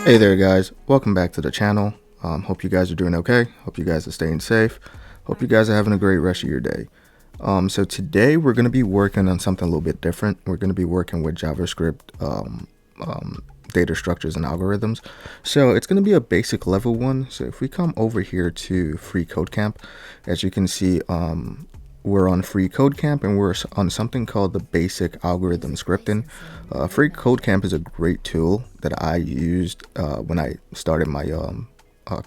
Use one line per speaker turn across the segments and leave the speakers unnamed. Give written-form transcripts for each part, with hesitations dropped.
Hey there guys, welcome back to the channel. Hope you guys are doing okay. Hope you guys are staying safe. Hope you guys are having a great rest of your day. So today we're going to be working on something a little bit different. We're going to be working with JavaScript data structures and algorithms. So it's going to be a basic level one. So if we come over here to FreeCodeCamp, as you can see, we're on FreeCodeCamp and we're on something called the basic algorithm scripting. FreeCodeCamp is a great tool that I used when I started my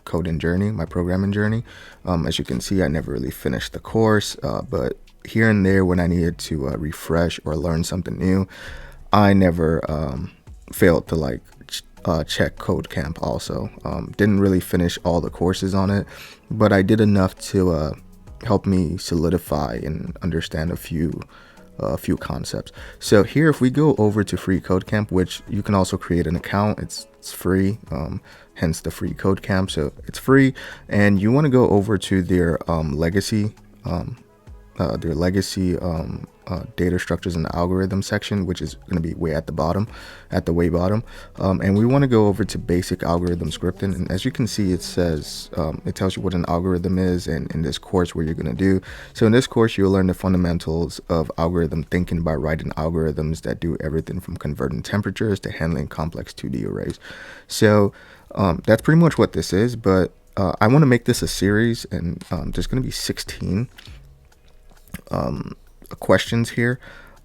coding journey, my programming journey. As you can see, I never really finished the course, but here and there when I needed to refresh or learn something new, I never failed to check CodeCamp also. Didn't really finish all the courses on it, but I did enough to help me solidify and understand a few concepts. So here, if we go over to FreeCodeCamp, which you can also create an account, it's free, hence the FreeCodeCamp. So it's free, and you want to go over to their legacy data structures and algorithm section, which is going to be way at the bottom, and we want to go over to basic algorithm scripting. And as you can see, it says it tells you what an algorithm is, and in this course what you're going to do. So in this course, you'll learn the fundamentals of algorithm thinking by writing algorithms that do everything from converting temperatures to handling complex 2D arrays. So that's pretty much what this is, but I want to make this a series, and there's going to be 16 questions here.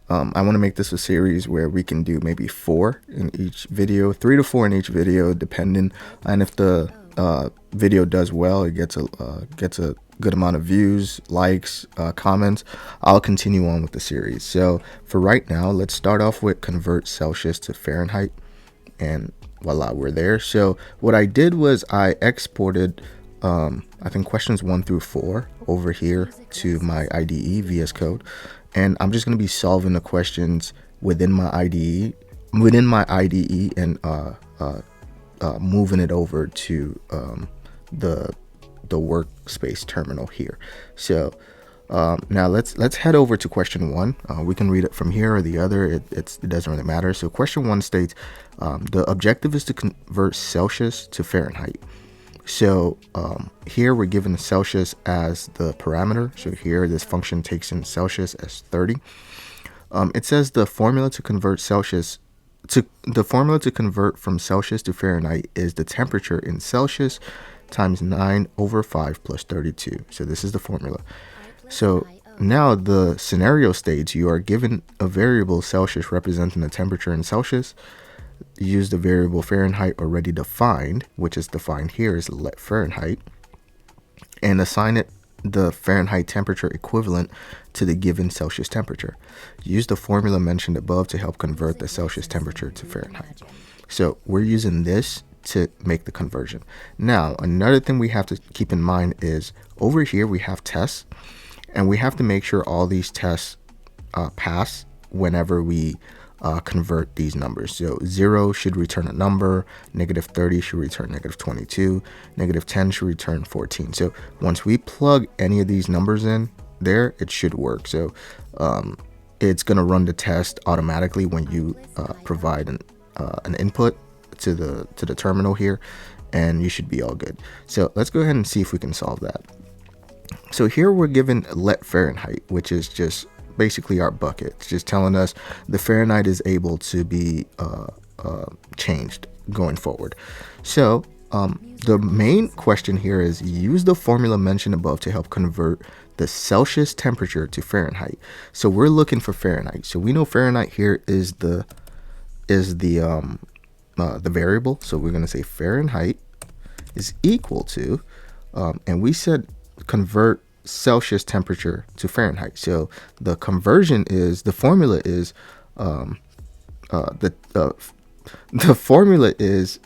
I want to make this a series where we can do maybe 4 in each video, 3 to 4 in each video, depending. And if the video does well, it gets a good amount of views, likes, comments, I'll continue on with the series. So for right now, let's start off with convert Celsius to Fahrenheit, and voila, we're there. So what I did was I exported I think questions 1 through 4 over here to my IDE, VS Code, and I'm just going to be solving the questions within my IDE, and moving it over to the workspace terminal here. So now let's head over to question 1. We can read it from here or the other. It doesn't really matter. So question 1 states the objective is to convert Celsius to Fahrenheit. So here we're given Celsius as the parameter. So here this function takes in Celsius as 30. It says the formula to convert from Celsius to Fahrenheit is the temperature in Celsius times 9/5 plus 32. So this is the formula. So now the scenario states you are given a variable Celsius representing the temperature in Celsius. Use the variable Fahrenheit already defined, which is defined here as let Fahrenheit, and assign it the Fahrenheit temperature equivalent to the given Celsius temperature. Use the formula mentioned above to help convert the Celsius temperature to Fahrenheit. So we're using this to make the conversion. Now, another thing we have to keep in mind is over here we have tests, and we have to make sure all these tests pass whenever we convert these numbers. So 0 should return a number, -30 should return -22, -10 should return 14. So once we plug any of these numbers in there, it should work. So it's going to run the test automatically when you provide an input to the terminal here, and you should be all good. So let's go ahead and see if we can solve that. So here we're given let Fahrenheit, which is just basically our bucket. It's just telling us the Fahrenheit is able to be changed going forward. So the main question here is use the formula mentioned above to help convert the Celsius temperature to Fahrenheit. So we're looking for Fahrenheit. So we know Fahrenheit here is the variable. So we're going to say Fahrenheit is equal to, and we said convert Celsius temperature to Fahrenheit. So the conversion is, the formula is the formula is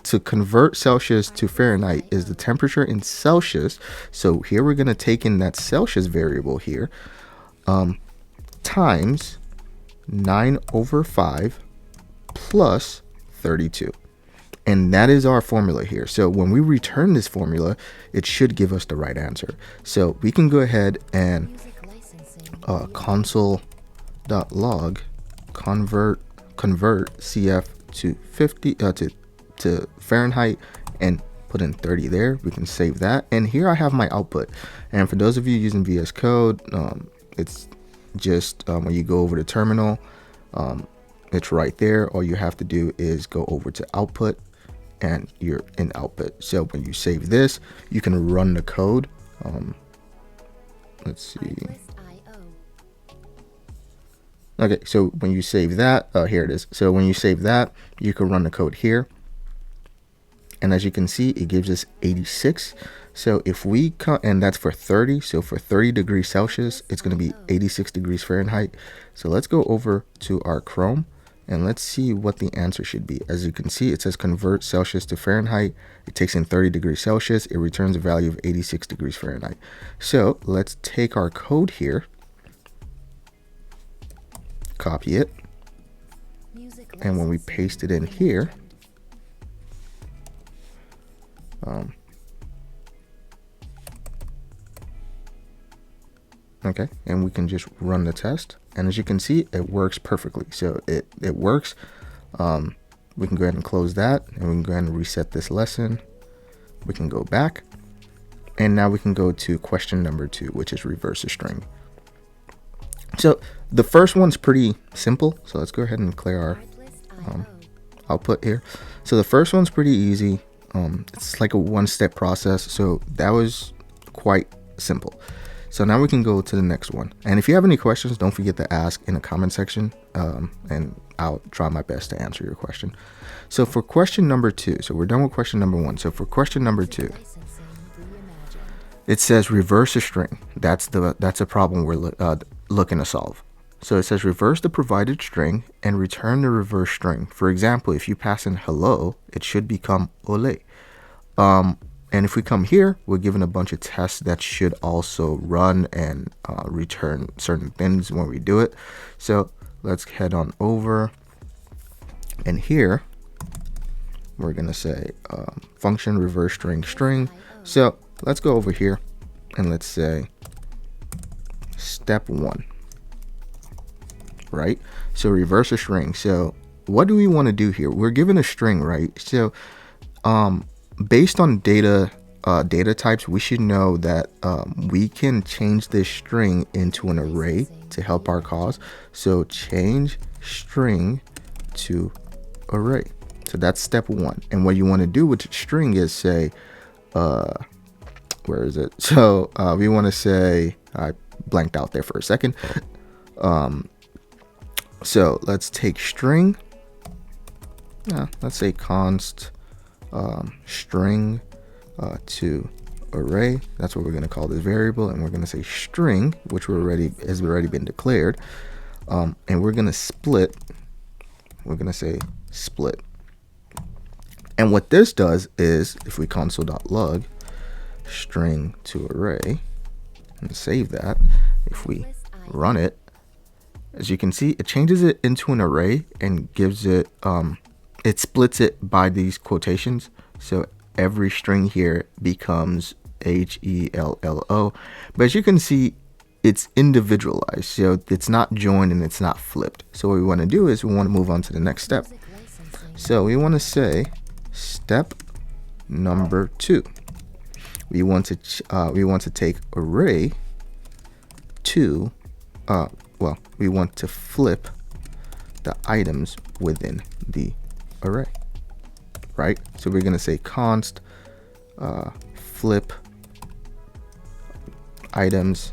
to convert Celsius to Fahrenheit is the temperature in Celsius. So here we're going to take in that Celsius variable here, times 9/5 plus 32. And that is our formula here. So when we return this formula, it should give us the right answer. So we can go ahead and console.log convert CF to 50 to Fahrenheit and put in 30 there. We can save that, and here I have my output. And for those of you using VS Code, it's just when you go over to terminal, it's right there. All you have to do is go over to output, and you're in output. So when you save this, you can run the code. Let's see. Okay, so when you save that, here it is. So when you save that, you can run the code here. And as you can see, it gives us 86. So if we cut, and that's for 30. So for 30 degrees Celsius, it's going to be 86 degrees Fahrenheit. So let's go over to our Chrome and let's see what the answer should be. As you can see, it says convert Celsius to Fahrenheit. It takes in 30 degrees Celsius. It returns a value of 86 degrees Fahrenheit. So let's take our code here, copy it, and when we paste it in here, okay, and we can just run the test, and as you can see, it works perfectly. So it works. We can go ahead and close that, and we can go ahead and reset this lesson. We can go back, and now we can go to question number 2, which is reverse a string. So the first one's pretty simple, so let's go ahead and clear our output here. So the first one's pretty easy. It's like a one-step process, so that was quite simple. So now we can go to the next one, and if you have any questions, don't forget to ask in the comment section, and I'll try my best to answer your question. So for question number 2, so we're done with question number 1. So for question number 2, it says reverse a string. That's a problem we're looking to solve. So it says reverse the provided string and return the reverse string. For example, if you pass in hello, it should become ole. And if we come here, we're given a bunch of tests that should also run and return certain things when we do it. So let's head on over, and here we're gonna say function reverse string. So let's go over here and let's say step 1. Right? So reverse a string. So what do we want to do here? We're given a string, right? So based on data types, we should know that we can change this string into an array to help our cause. So change string to array. So that's step 1. And what you want to do with the string is say, where is it? So we want to say, I blanked out there for a second. So let's take string, let's say const string to array. That's what we're going to call this variable, and we're going to say string, which has already been declared, and we're going to split. We're going to say split. And what this does is, if we console.log string to array and save that, if we run it, as you can see, it changes it into an array and gives it, it splits it by these quotations. So every string here becomes HELLO. But as you can see, it's individualized. So it's not joined and it's not flipped. So what we want to do is we want to move on to the next step. So we want to say step number 2. We want to take array to, we want to flip the items within the array, right? So we're going to say const flip items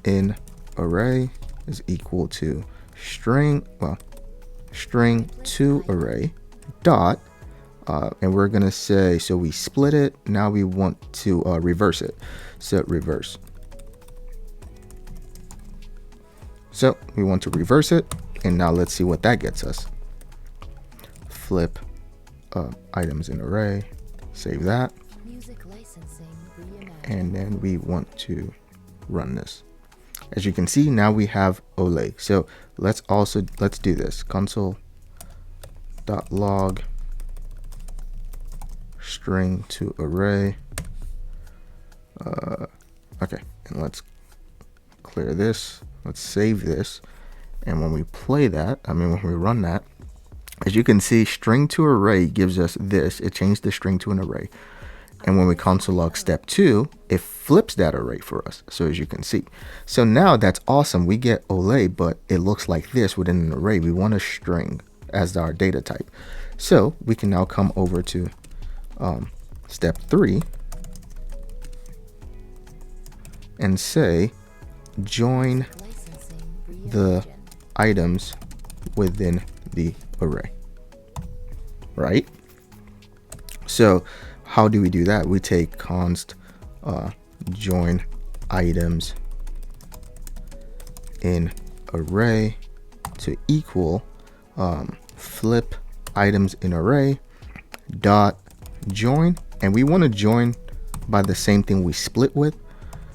in array is equal to string to array dot, and we're going to say, so we split it. Now we want to reverse it. So reverse. So we want to reverse it, and now let's see what that gets us. Flip items in array, save that, and then we want to run this. As you can see, now we have ole. So let's do this. Console.log string to array. Okay, and let's clear this. Let's save this, And when we play that, when we run that, as you can see, string to array gives us this. It changed the string to an array. And when we console log step 2, it flips that array for us. So as you can see. So now that's awesome. We get Ole, but it looks like this within an array. We want a string as our data type. So we can now come over to step 3 and say join the items within the array, right? So how do we do that? We take const join items in array to equal flip items in array dot join, and we want to join by the same thing we split with.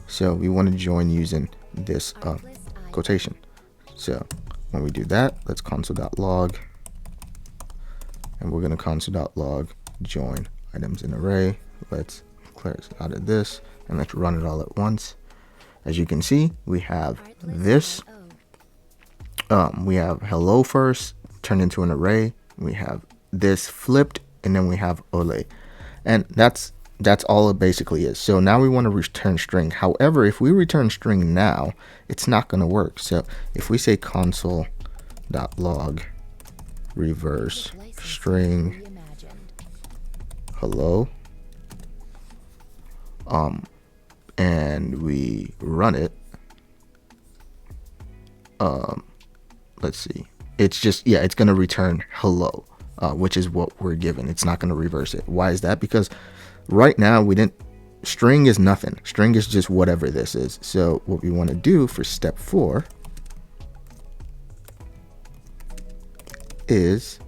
So we want to join using this quotation. So when we do that, let's console.log, and we're going to console.log join items in array. Let's clear this out of this, and let's run it all at once. As you can see, we have this. We have hello first turned into an array. We have this flipped, and then we have Ole, and that's all it basically is. So now we want to return string. However, if we return string now, it's not going to work. So if we say console.log reverse string hello, and we run it, let's see, it's just, yeah, it's going to return hello, which is what we're given. It's not going to reverse it. Why is that? Because right now we didn't, string is nothing. String is just whatever this is. So what we want to do for step 4 is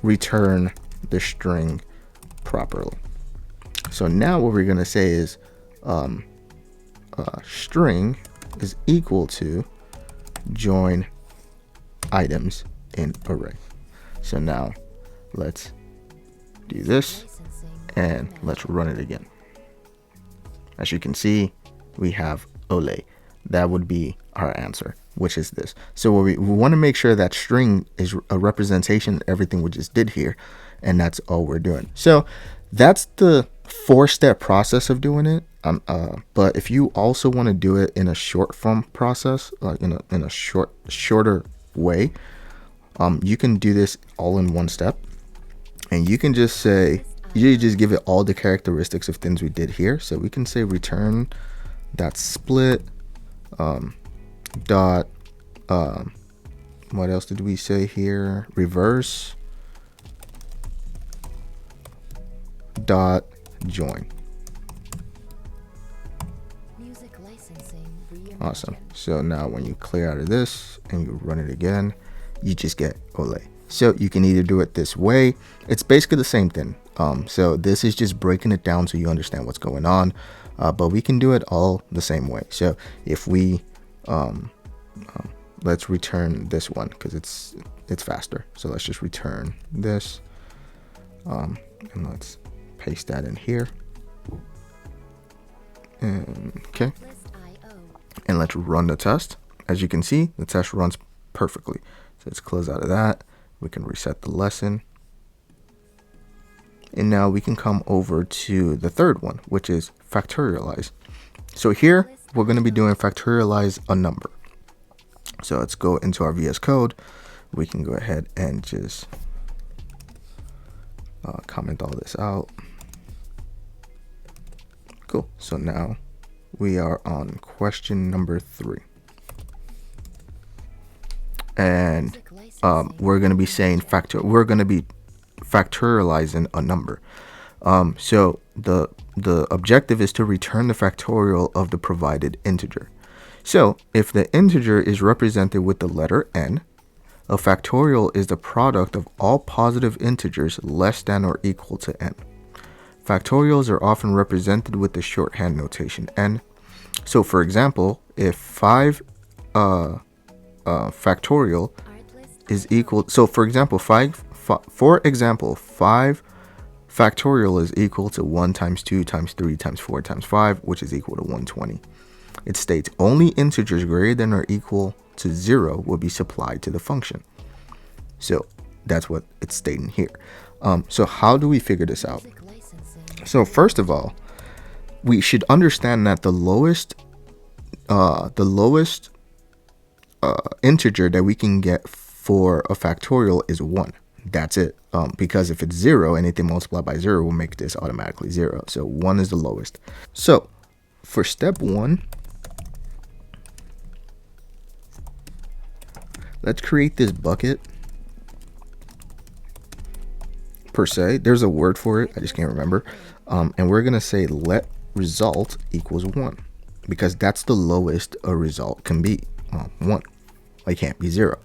return the string properly. So now what we're going to say is string is equal to join items in array. So now let's do this and let's run it again. As you can see, we have Ole. That would be our answer, which is this. So we want to make sure that string is a representation of everything we just did here, and that's all we're doing. So that's the 4-step process of doing it. But if you also want to do it in a short form process, like in a shorter way, you can do this all in one step, and you can just say, you just give it all the characteristics of things we did here. So we can say return that split dot what else did we say here? Reverse dot join. Awesome. So now when you clear out of this and you run it again, you just get Ole. So you can either do it this way. It's basically the same thing. So this is just breaking it down so you understand what's going on. But we can do it all the same way. So if we let's return this one because it's faster. So let's just return this, and let's paste that in here. And, okay, and let's run the test. As you can see, the test runs perfectly. So let's close out of that. We can reset the lesson. And now we can come over to the third one, which is factorialize. So here we're going to be doing factorialize a number. So let's go into our VS Code. We can go ahead and just comment all this out. Cool. So now we are on question number 3. And we're going to be saying we're going to be factorializing a number. So the objective is to return the factorial of the provided integer. So if the integer is represented with the letter n, a factorial is the product of all positive integers less than or equal to n. Factorials are often represented with the shorthand notation n. So for example, if 5 factorial is equal, so for example 5 factorial is equal to 1 times 2 times 3 times 4 times 5, which is equal to 120. it states only integers greater than or equal to 0 will be supplied to the function. So that's what it's stating here. So how do we figure this out? So first of all, we should understand that the lowest integer that we can get for a factorial is 1. That's it. Because if it's 0, anything multiplied by 0 will make this automatically 0. So 1 is the lowest. So for step 1, let's create this bucket per se. There's a word for it, I just can't remember. And we're gonna say let result equals 1, because that's the lowest a result can be. 1. It can't be 0.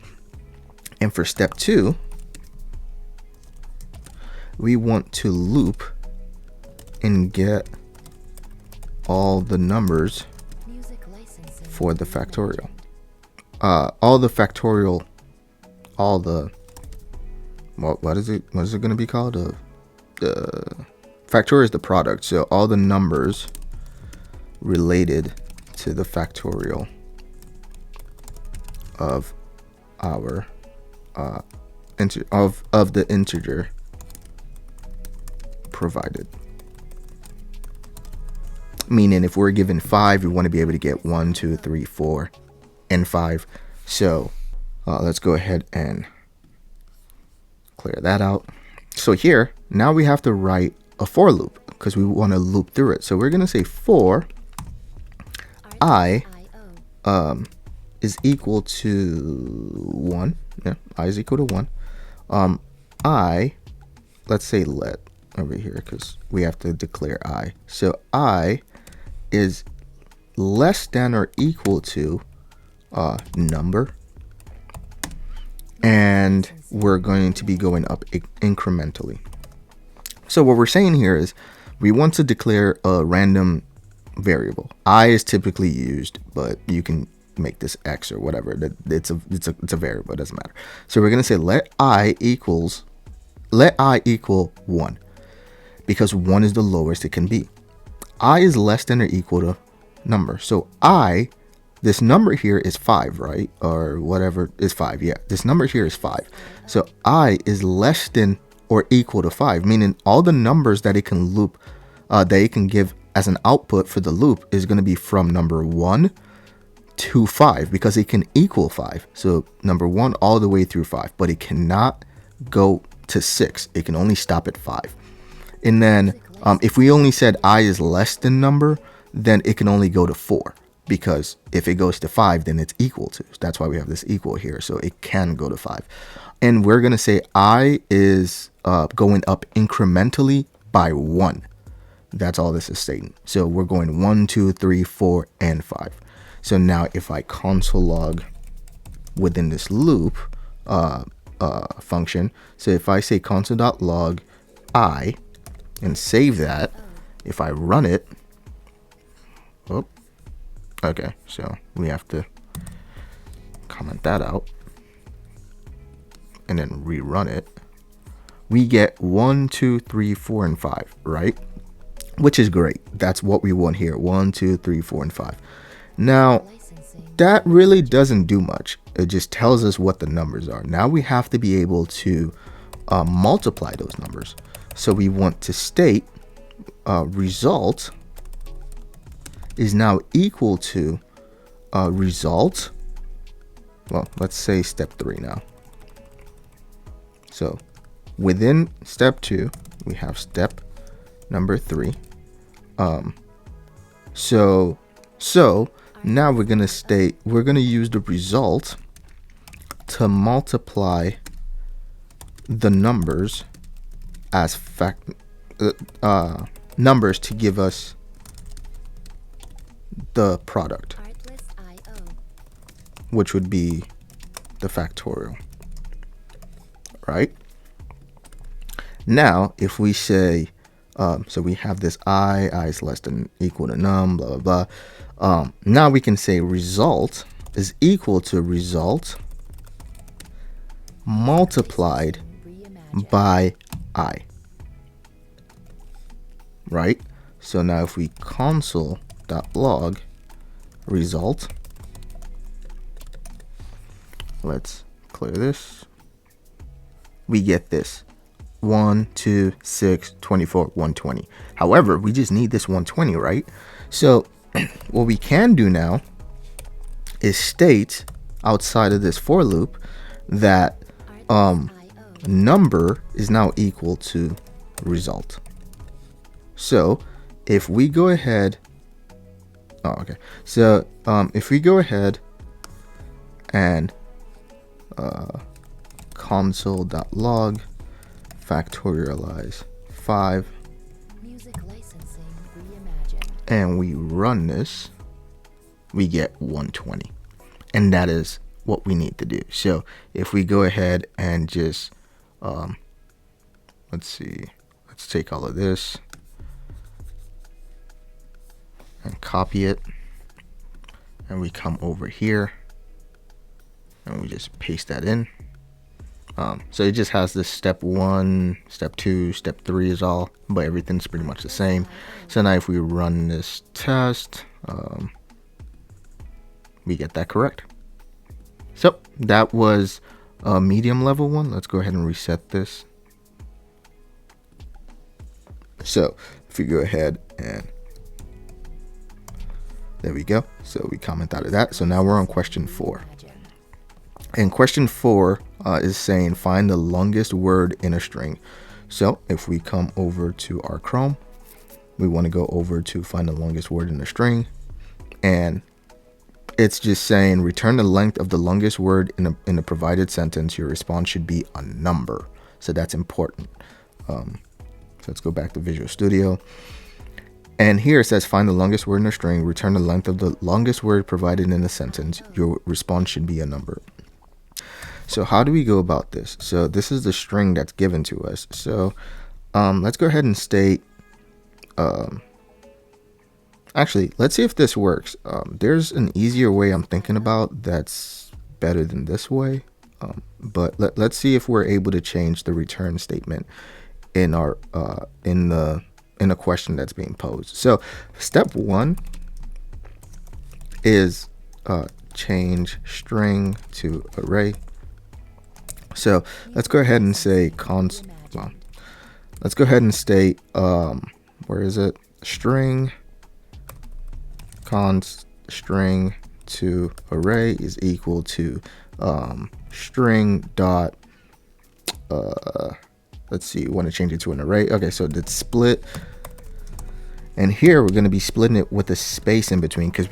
And for step 2, we want to loop and get all the numbers for the factorial. What is it going to be called? The factorial is the product. So all the numbers related to the factorial of our of the integer provided. Meaning if we're given 5, we want to be able to get 1, 2, 3, 4, and 5. So let's go ahead and clear that out. So here, now we have to write a for loop because we want to loop through it. So we're going to say for I is equal to 1. Yeah, I is equal to 1. Let's say let over here because we have to declare I. So I is less than or equal to number, and we're going to be going up incrementally. So what we're saying here is we want to declare a random variable. I is typically used, but you can make this X or whatever. It's a variable, it doesn't matter. So we're going to say let I equal 1, because 1 is the lowest it can be. I is less than or equal to number. So this number here is 5, right? Or whatever is 5. Yeah, this number here is 5. So I is less than or equal to 5, meaning all the numbers that it can loop, that it can give as an output for the loop is going to be from number 1 to 5, because it can equal 5. So number 1 all the way through 5, but it cannot go to 6. It can only stop at 5. And then if we only said I is less than number, then it can only go to 4, because if it goes to 5, then it's equal to. That's why we have this equal here. So it can go to 5. And we're going to say I is going up incrementally by 1. That's all this is stating. So we're going 1, 2, 3, 4, and 5. So now if I console log within this loop function, so if I say console.log I and save that, if I run it, okay, so we have to comment that out and then rerun it. We get 1, 2, 3, 4, and 5, right? Which is great. That's what we want here. 1, 2, 3, 4, and 5. Now, that really doesn't do much. It just tells us what the numbers are. Now we have to be able to multiply those numbers. So we want to state result is now equal to result. Well, let's say step 3 now. So within step 2, we have step number 3. So now we're going to use the result to multiply the numbers as numbers to give us the product, which would be the factorial, right? Now, if we say, so we have this I is less than equal to num, blah, blah, blah. Now we can say result is equal to result multiplied by I, right? So now if we console.log result. Let's clear this. We get this 1, 2, 6, 24, 120. However, we just need this 120, right? So what we can do now is state outside of this for loop that number is now equal to result. So if we go ahead, so if we go ahead and console.log factorialize 5 and we run this, we get 120, and that is what we need to do. So if we go ahead and just let's take all of this and copy it, and we come over here and we just paste that in. So it just has this step 1, step 2, step 3 is all, but everything's pretty much the same. So now if we run this test, we get that correct. So that was a medium level one. Let's go ahead and reset this. So if we go ahead and there we go. So we comment out of that. So now we're on question 4. And question 4 is saying find the longest word in a string. So if we come over to our Chrome, we want to go over to find the longest word in a string, and it's just saying return the length of the longest word in a provided sentence. Your response should be a number. So that's important. So let's go back to Visual Studio. And here it says find the longest word in a string, return the length of the longest word provided in a sentence. Your response should be a number. So how do we go about this? So this is the string that's given to us. So let's go ahead and state, actually, let's see if this works. There's an easier way I'm thinking about that's better than this way. But let's see if we're able to change the return statement in our in a question that's being posed. So step 1 is change string to array. So let's go ahead and say let's go ahead and state where is it, string const string to array is equal to string dot let's see, we want to change it to an array. Okay, so it's split, and here we're going to be splitting it with a space in between because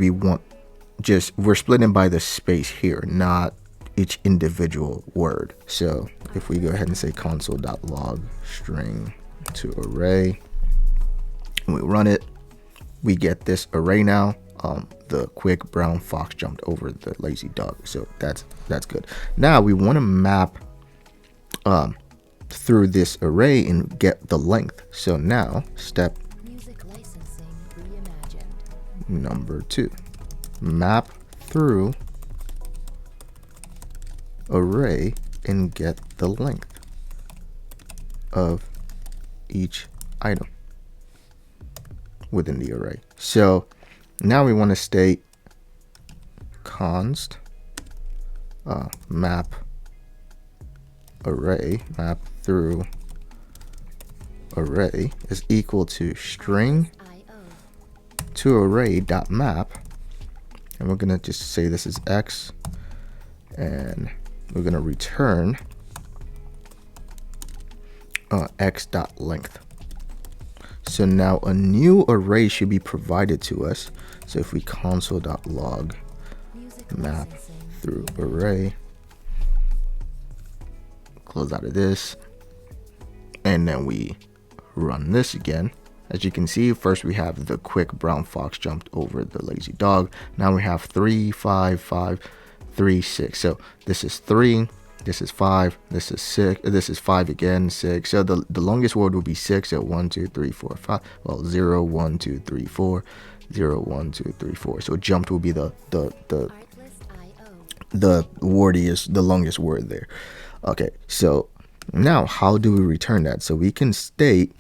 we're splitting by the space here, not each individual word. So if we go ahead and say console.log string to array and we run it, we get this array now. The quick brown fox jumped over the lazy dog, so that's good. Now we want to map through this array and get the length. So now step number 2, map through array and get the length of each item within the array. So now we want to state const map array, map through array is equal to string to array dot map, and we're gonna just say this is x, and we're gonna return x dot length. So now a new array should be provided to us. So if we console.log map through array, close out of this, and then we run this again. As you can see, first we have the quick brown fox jumped over the lazy dog. Now we have 3, 5, 5, 3, 6. So this is 3, this is 5, this is 6, this is 5 again, 6. So the longest word will be 6. So 1, 2, 3, 4, 5. Well, 0, 1, 2, 3, 4, 0, 1, 2, 3, 4. So jumped will be the wordiest, the longest word there. Okay, so now how do we return that? So we can state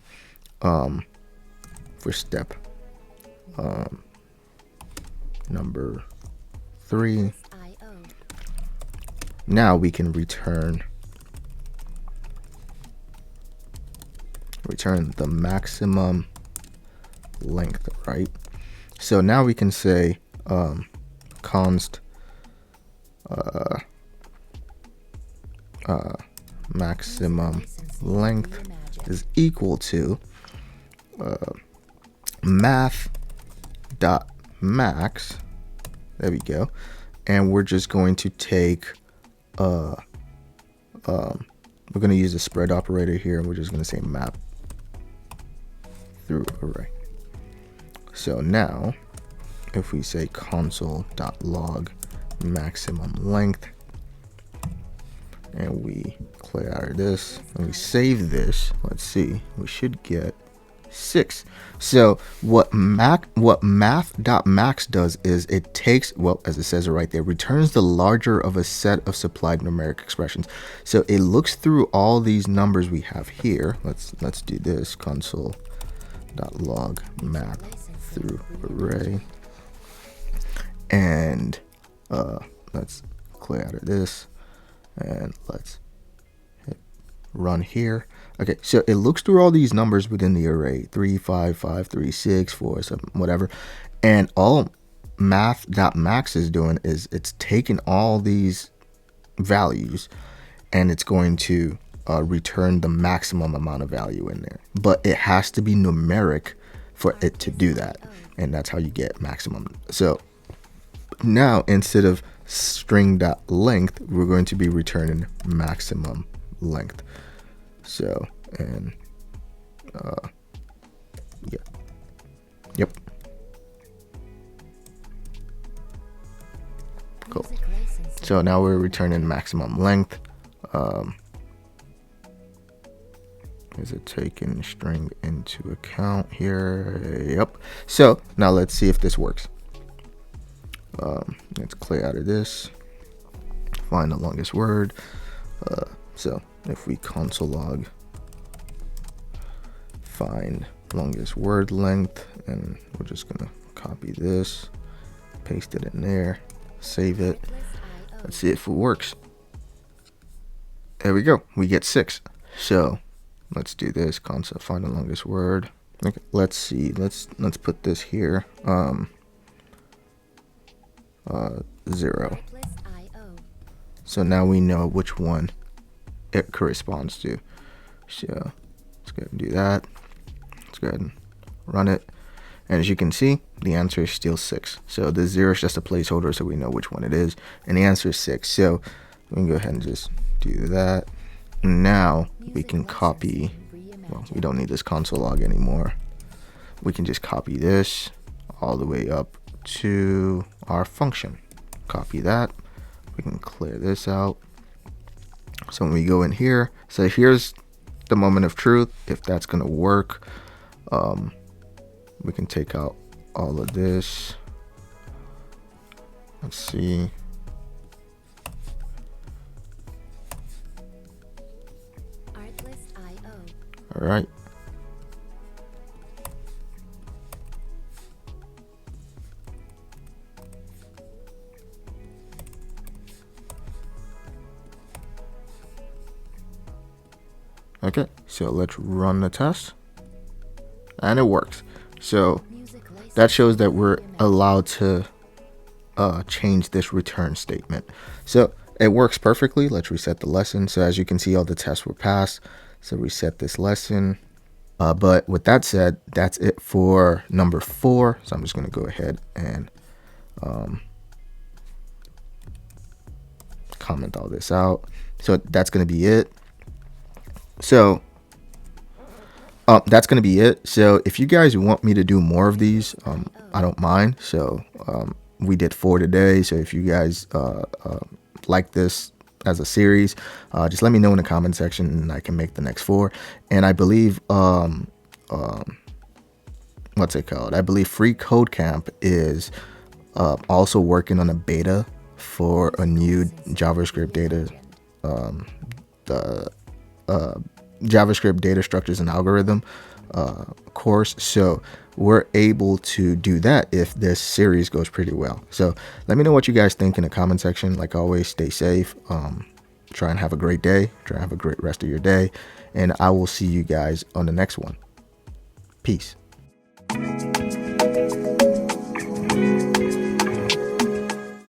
for step number 3. Now we can return the maximum length, right? So now we can say const maximum length is equal to math.max. There we go. And we're just going to take we're going to use the spread operator here, and we're just going to say map through array. So now if we say console.log maximum length, and we clear out of this and we save this, let's see, we should get 6. So what math.max does is it takes, well, as it says it right there, returns the larger of a set of supplied numeric expressions. So it looks through all these numbers we have here. Let's do this, console.log map through array, and let's clear out of this and let's hit run here. Okay, so it looks through all these numbers within the array, 3, 5, 5, 3, 6, 4, 7, whatever. And all math.max is doing is it's taking all these values and it's going to return the maximum amount of value in there. But it has to be numeric for it to do that. And that's how you get maximum. So now instead of string.length, we're going to be returning maximum length. So, and yeah, yep, cool. So now we're returning maximum length. Is it taking string into account here? Yep. So now let's see if this works. Let's clear out of this, find the longest word. So if we console log find longest word length, and we're just gonna copy this, paste it in there, save it. Let's see if it works. There we go. We get 6. So let's do this, console find the longest word. Okay, let's see. Let's put this here. 0. So now we know which one it corresponds to. So let's go ahead and do that. Let's go ahead and run it. And as you can see, the answer is still 6. So the 0 is just a placeholder so we know which one it is. And the answer is 6. So we can go ahead and just do that. Now we can copy, well, we don't need this console log anymore. We can just copy this all the way up to our function. Copy that. We can clear this out. So when we go in here, so here's the moment of truth. If that's going to work, we can take out all of this. Let's see. All right. Okay, so let's run the test, and it works. So that shows that we're allowed to change this return statement. So it works perfectly. Let's reset the lesson. So as you can see, all the tests were passed. So reset this lesson. But with that said, that's it for number 4. So I'm just going to go ahead and comment all this out. So that's going to be it. So that's going to be it. So if you guys want me to do more of these, I don't mind. So we did 4 today. So if you guys like this as a series, just let me know in the comment section and I can make the next 4. And I believe what's it called? I believe FreeCodeCamp is also working on a beta for a new JavaScript data JavaScript data structures and algorithm. course. So we're able to do that if this series goes pretty well. So let me know what you guys think in the comment section. Like always, stay safe. Try and have a great day. Try and have a great rest of your day. And I will see you guys on the next one. Peace.